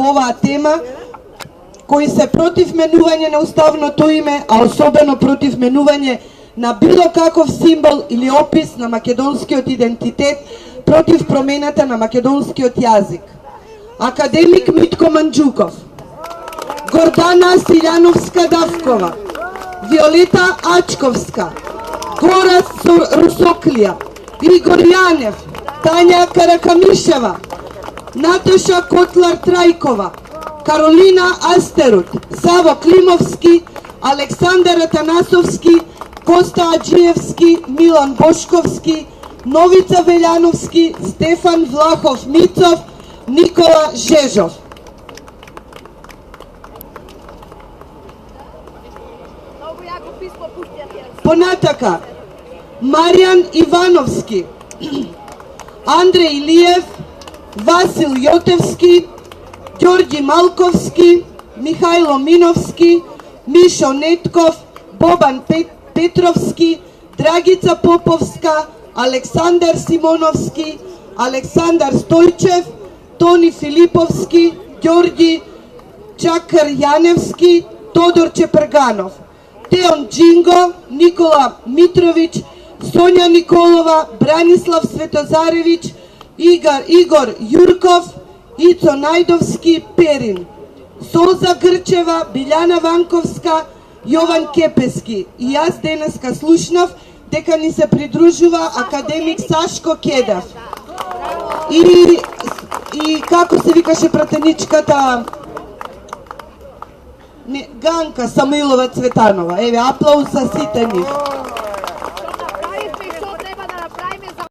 во оваа тема, кои се против менување на уставното име, а особено против менување на било каков символ или опис на македонскиот идентитет, против промената на македонскиот јазик. Академик Митко Манџуков, Гордана Силјановска-Давкова, Виолета Ачковска, Гора Русоклија, Игор Јанев, Тања Каракамишева, Наташа Котлар-Трајкова, Каролина Астерут, Саво Климовски, Александар Атанасовски, Коста Аџиевски, Милан Бошковски, Новица Велјановски, Стефан Влахов Мицов, Никола Жежов. Понатака, Маријан Ивановски, Андреј Илиев, Васил Јотевски, Ѓорѓи Малковски, Михајло Миновски, Мишо Нетков, Бобан Петровски, Драгица Поповска, Александар Симоновски, Александар Стојчев, Тони Филиповски, Ѓорѓи Чакар Јаневски, Тодор Чепрганов, Теон Джинго, Никола Митровиќ, Сонја Николова, Бранислав Светозаревиќ, Игор Јурков, Ицо Најдовски, Перин, Солза Грчева, Билјана Ванковска, Јован Кепески. И јас денеска слушнав дека ни се придружува академик Сашко Кедав. И како се викаше пратеничката Ганка Самуилова Цветанова. Еве, аплауз за сите нив.